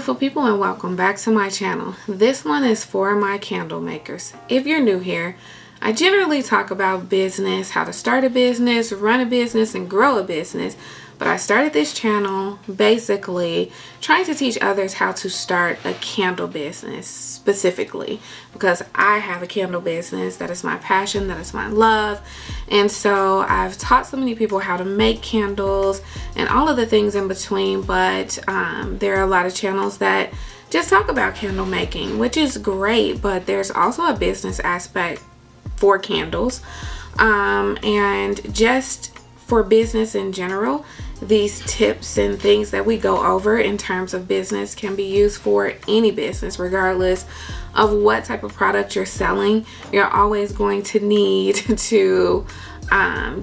beautiful people, and welcome back to my channel. This one is for my candle makers. If you're new here, I generally talk about business, how to start a business, run a business, and grow a business. But I started this channel basically trying to teach others how to start a candle business specifically, because I have a candle business. That is my passion, that is my love. And so I've taught so many people how to make candles and all of the things in between. But there are a lot of channels that just talk about candle making, which is great, but there's also a business aspect for candles, and just for business in general. These tips and things that we go over in terms of business can be used for any business, regardless of what type of product you're selling. You're always going to need to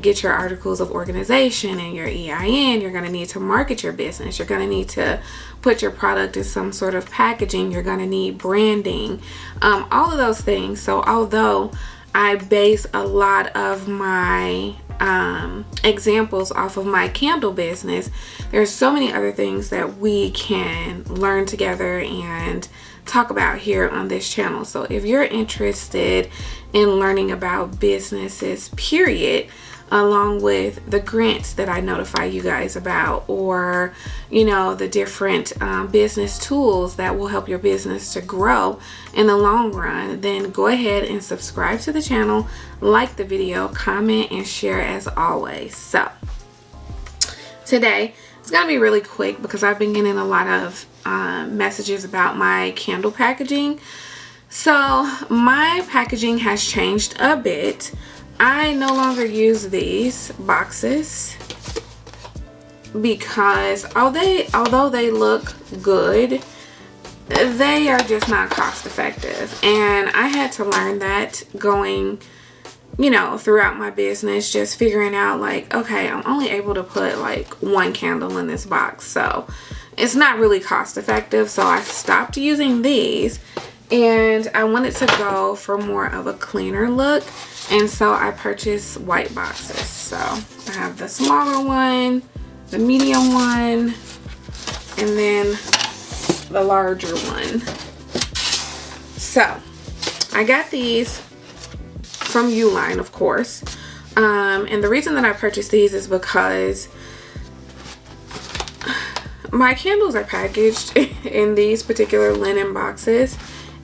get your articles of organization and your EIN. You're going to need to market your business. You're going to need to put your product in some sort of packaging. You're going to need branding, all of those things. So although I base a lot of my examples off of my candle business, there's so many other things that we can learn together and talk about here on this channel. So if you're interested in learning about businesses, period, along with the grants that I notify you guys about, or the different business tools that will help your business to grow in the long run, then go ahead and subscribe to the channel, like the video, comment, and share as always. So today it's gonna be really quick because I've been getting a lot of messages about my candle packaging. So my packaging has changed a bit. I no longer use these boxes because although they look good, they are just not cost effective. And I had to learn that going, throughout my business, just figuring out like, okay, I'm only able to put like one candle in this box. So it's not really cost effective. So I stopped using these and I wanted to go for more of a cleaner look. And so I purchased white boxes. So I have the smaller one, the medium one, and then the larger one. So I got these from Uline, of course. And the reason that I purchased these is because my candles are packaged in these particular linen boxes.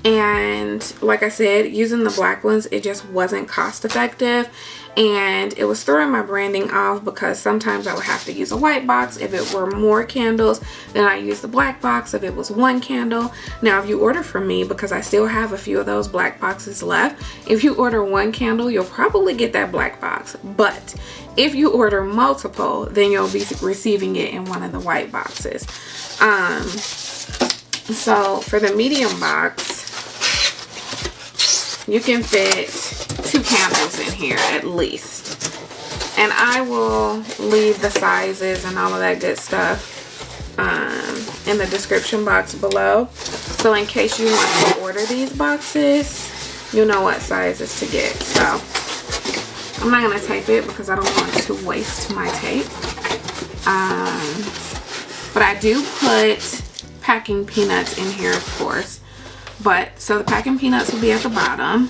And like I said, using the black ones, it just wasn't cost effective, and it was throwing my branding off because sometimes I would have to use a white box if it were more candles. Then I use the black box if it was one candle. Now if you order from me, because I still have a few of those black boxes left, if you order one candle, you'll probably get that black box. But if you order multiple, then you'll be receiving it in one of the white boxes. So for the medium box, you can fit 2 candles in here at least. And I will leave the sizes and all of that good stuff in the description box below. So in case you want to order these boxes, you know what sizes to get. So I'm not going to tape it because I don't want to waste my tape. But I do put packing peanuts in here, of course. So the packing peanuts will be at the bottom,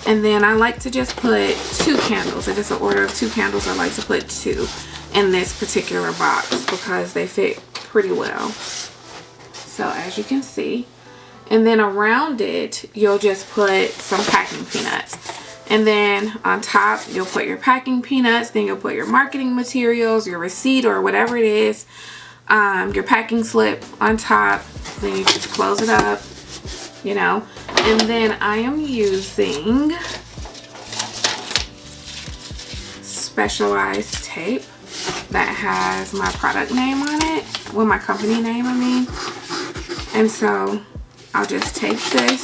and then I like to just put 2 candles. If it's an order of 2 candles, I like to put 2 in this particular box because they fit pretty well. So as you can see, and then around it you'll just put some packing peanuts, and then on top you'll put your packing peanuts, then you'll put your marketing materials, your receipt or whatever it is, your packing slip on top. Then you just close it up. And then I am using specialized tape that has my product name on it, well, my company name, I mean. And so I'll just take this,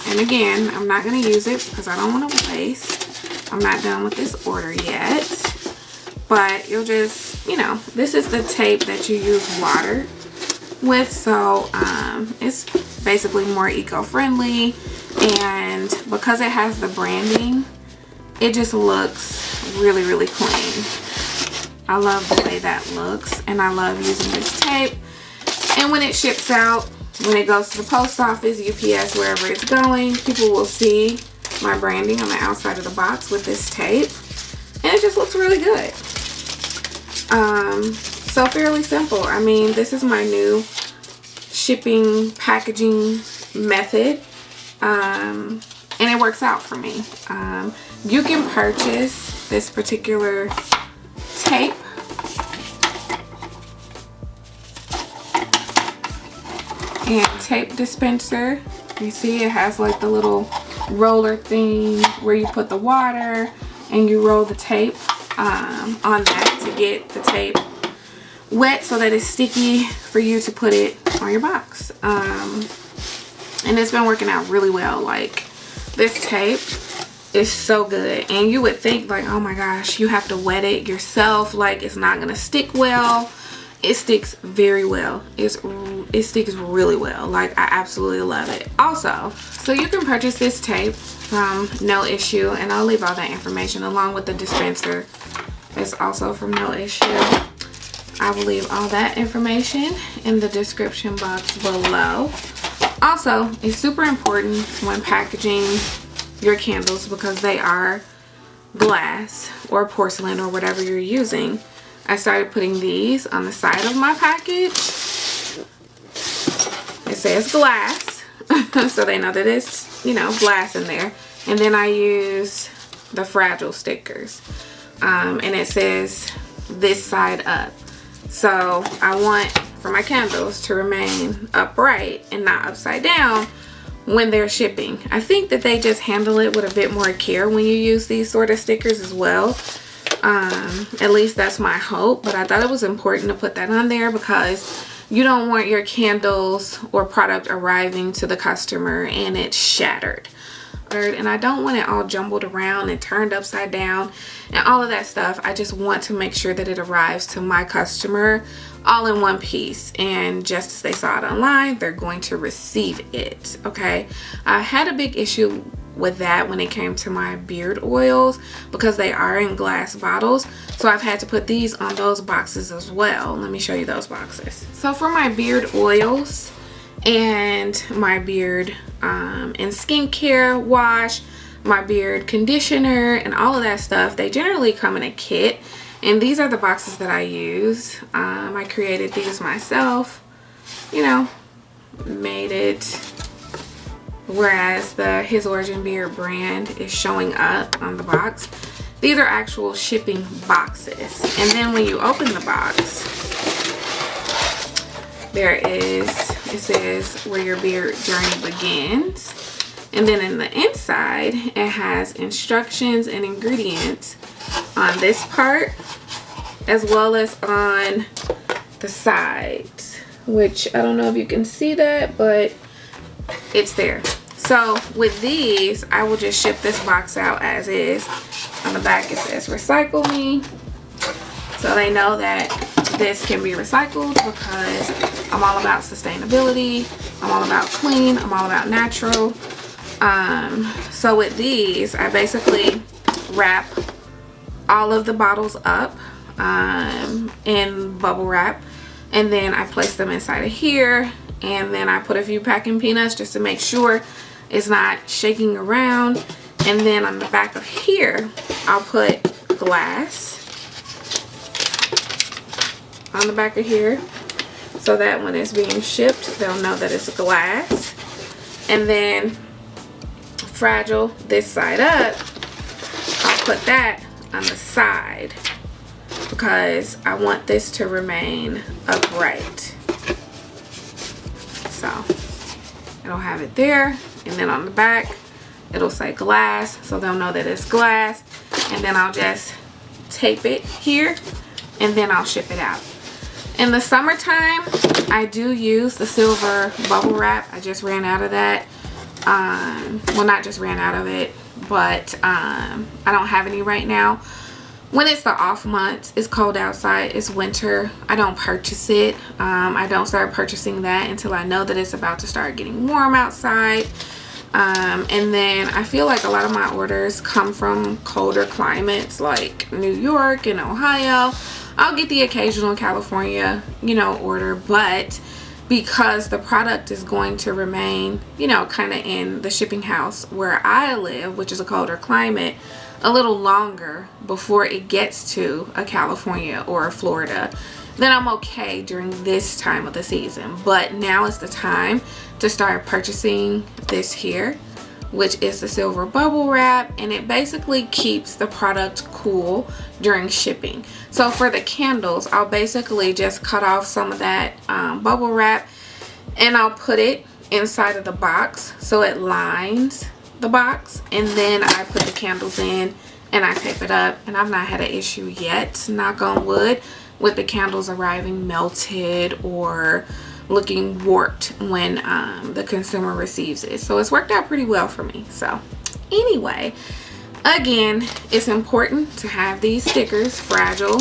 and again, I'm not going to use it because I don't want to waste. I'm not done with this order yet, but you'll just, this is the tape that you use water with, so it's basically more eco-friendly, and because it has the branding, it just looks really, really clean. I love the way that looks, and I love using this tape. And when it ships out, when it goes to the post office, UPS, wherever it's going, people will see my branding on the outside of the box with this tape, and it just looks really good. So fairly simple. I mean, this is my new shipping packaging method, and it works out for me. You can purchase this particular tape and tape dispenser. You see it has like the little roller thing where you put the water and you roll the tape on that to get the tape wet so that it's sticky for you to put it on your box. And it's been working out really well. Like, this tape is so good, and you would think like, oh my gosh, you have to wet it yourself, like it's not gonna stick well. It sticks very well. It sticks really well. Like, I absolutely love it. Also, so you can purchase this tape from No Issue, and I'll leave all that information along with the dispenser. It's also from No Issue. I will leave all that information in the description box below. Also, it's super important when packaging your candles, because they are glass or porcelain or whatever you're using. I started putting these on the side of my package. It says glass, so they know that it's, you know, glass in there. And then I use the fragile stickers, and it says this side up. So I want for my candles to remain upright and not upside down when they're shipping. I think that they just handle it with a bit more care when you use these sort of stickers as well. At least that's my hope, but I thought it was important to put that on there because you don't want your candles or product arriving to the customer and it's shattered. And I don't want it all jumbled around and turned upside down and all of that stuff. I just want to make sure that it arrives to my customer all in one piece, and just as they saw it online, they're going to receive it. Okay, I had a big issue with that when it came to my beard oils because they are in glass bottles, so I've had to put these on those boxes as well. Let me show you those boxes. So for my beard oils and my beard and skincare wash, my beard conditioner, and all of that stuff, they generally come in a kit, and these are the boxes that I use. I created these myself, you know, made it whereas the His Origin Beard brand is showing up on the box. These are actual shipping boxes, and then when you open the box, there is, it says where your beard journey begins, and then in the inside it has instructions and ingredients on this part as well as on the sides, which I don't know if you can see that, but it's there. So with these, I will just ship this box out as is. On the back it says recycle me, so they know that this can be recycled because I'm all about sustainability, I'm all about clean, I'm all about natural. So with these, I basically wrap all of the bottles up in bubble wrap, and then I place them inside of here, and then I put a few packing peanuts just to make sure it's not shaking around, and then on the back of here I'll put glass on the back of here so that when it's being shipped they'll know that it's glass. And then fragile, this side up, I'll put that on the side because I want this to remain upright. So it'll have it there, and then on the back it'll say glass, so they'll know that it's glass. And then I'll just tape it here, and then I'll ship it out. In the summertime, I do use the silver bubble wrap. I just ran out of that. Well, not just ran out of it, but I don't have any right now. When it's the off months, it's cold outside, it's winter, I don't purchase it. I don't start purchasing that until I know that it's about to start getting warm outside. And then I feel like a lot of my orders come from colder climates like New York and Ohio. I'll get the occasional California, you know, order, but because the product is going to remain, you know, kind of in the shipping house where I live, which is a colder climate, a little longer before it gets to a California or a Florida, then I'm okay during this time of the season. But now is the time to start purchasing this here, which is the silver bubble wrap, and it basically keeps the product cool during shipping. So for the candles, I'll basically just cut off some of that bubble wrap, and I'll put it inside of the box so it lines the box, and then I put the candles in and I tape it up, and I've not had an issue yet, knock on wood, with the candles arriving melted or looking warped when the consumer receives it. So it's worked out pretty well for me. So anyway, again, it's important to have these stickers, fragile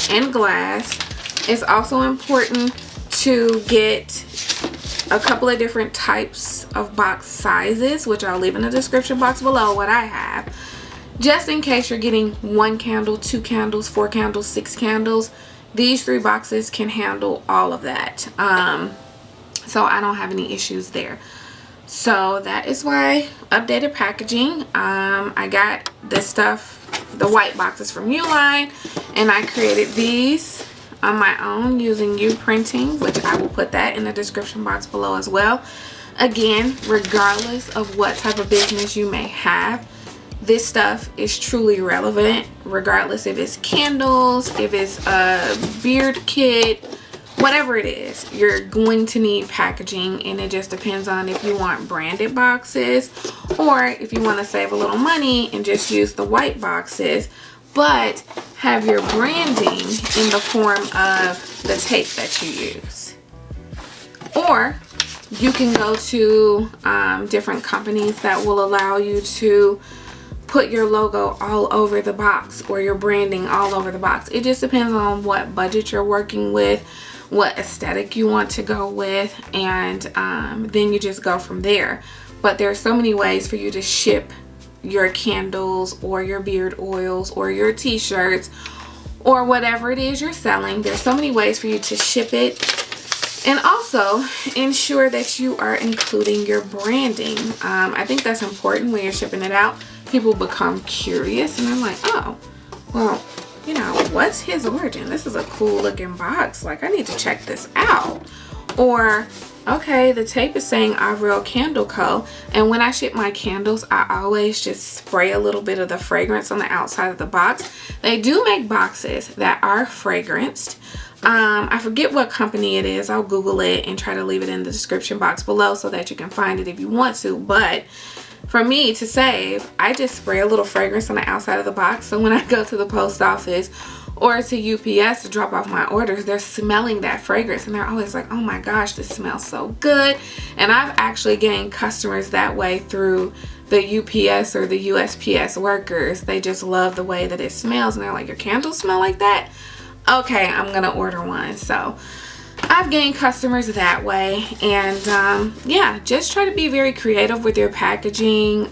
and glass. It's also important to get a couple of different types of box sizes, which I'll leave in the description box below what I have, just in case you're getting 1 candle, 2 candles, 4 candles, 6 candles. These 3 boxes can handle all of that. So I don't have any issues there. So that is why updated packaging. I got this stuff, the white boxes from Uline, and I created these on my own using U printing, which I will put that in the description box below as well. Again, regardless of what type of business you may have, this stuff is truly relevant, regardless if it's candles, if it's a beard kit, whatever it is, you're going to need packaging, and it just depends on if you want branded boxes or if you want to save a little money and just use the white boxes, but have your branding in the form of the tape that you use. Or you can go to different companies that will allow you to put your logo all over the box or your branding all over the box. It just depends on what budget you're working with, what aesthetic you want to go with, and then you just go from there. But there are so many ways for you to ship your candles or your beard oils or your t-shirts or whatever it is you're selling. There's so many ways for you to ship it. And also ensure that you are including your branding. I think that's important when you're shipping it out. People become curious and they're like, oh, well, you know, what's his origin? This is a cool looking box. Like, I need to check this out. Or, okay, the tape is saying Avril Candle Co. And when I ship my candles, I always just spray a little bit of the fragrance on the outside of the box. They do make boxes that are fragranced. I forget what company it is. I'll Google it and try to leave it in the description box below so that you can find it if you want to. But for me to save, I just spray a little fragrance on the outside of the box. So when I go to the post office or to UPS to drop off my orders, they're smelling that fragrance and they're always like, oh my gosh, this smells so good. And I've actually gained customers that way through the UPS or the USPS workers. They just love the way that it smells and they're like, your candles smell like that? Okay, I'm gonna order one. So I've gained customers that way. And yeah, just try to be very creative with your packaging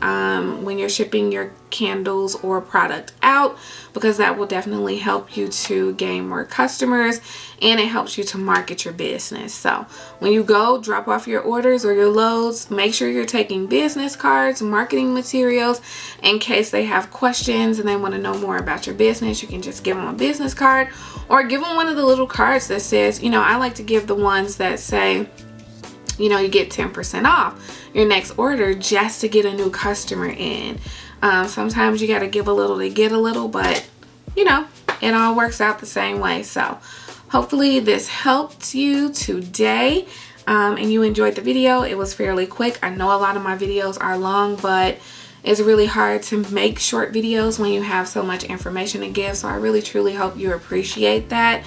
when you're shipping your candles or product out, because that will definitely help you to gain more customers and it helps you to market your business. So when you go drop off your orders or your loads, make sure you're taking business cards, marketing materials, in case they have questions and they want to know more about your business. You can just give them a business card or give them one of the little cards that says, you know, I like to give the ones that say, you know, you get 10% off your next order just to get a new customer in. Sometimes you got to give a little to get a little, but you know, it all works out the same way. So hopefully this helped you today and you enjoyed the video. It was fairly quick. I know a lot of my videos are long, but it's really hard to make short videos when you have so much information to give. So I really truly hope you appreciate that.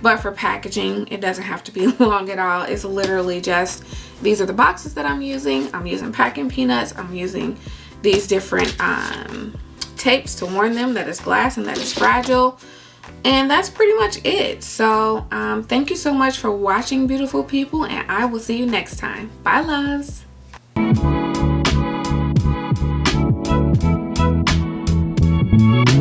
But for packaging, it doesn't have to be long at all. It's literally just, these are the boxes that I'm using. I'm using packing peanuts. I'm using these different tapes to warn them that it's glass and that it's fragile. And that's pretty much it. So thank you so much for watching, beautiful people, and I will see you next time. Bye, loves.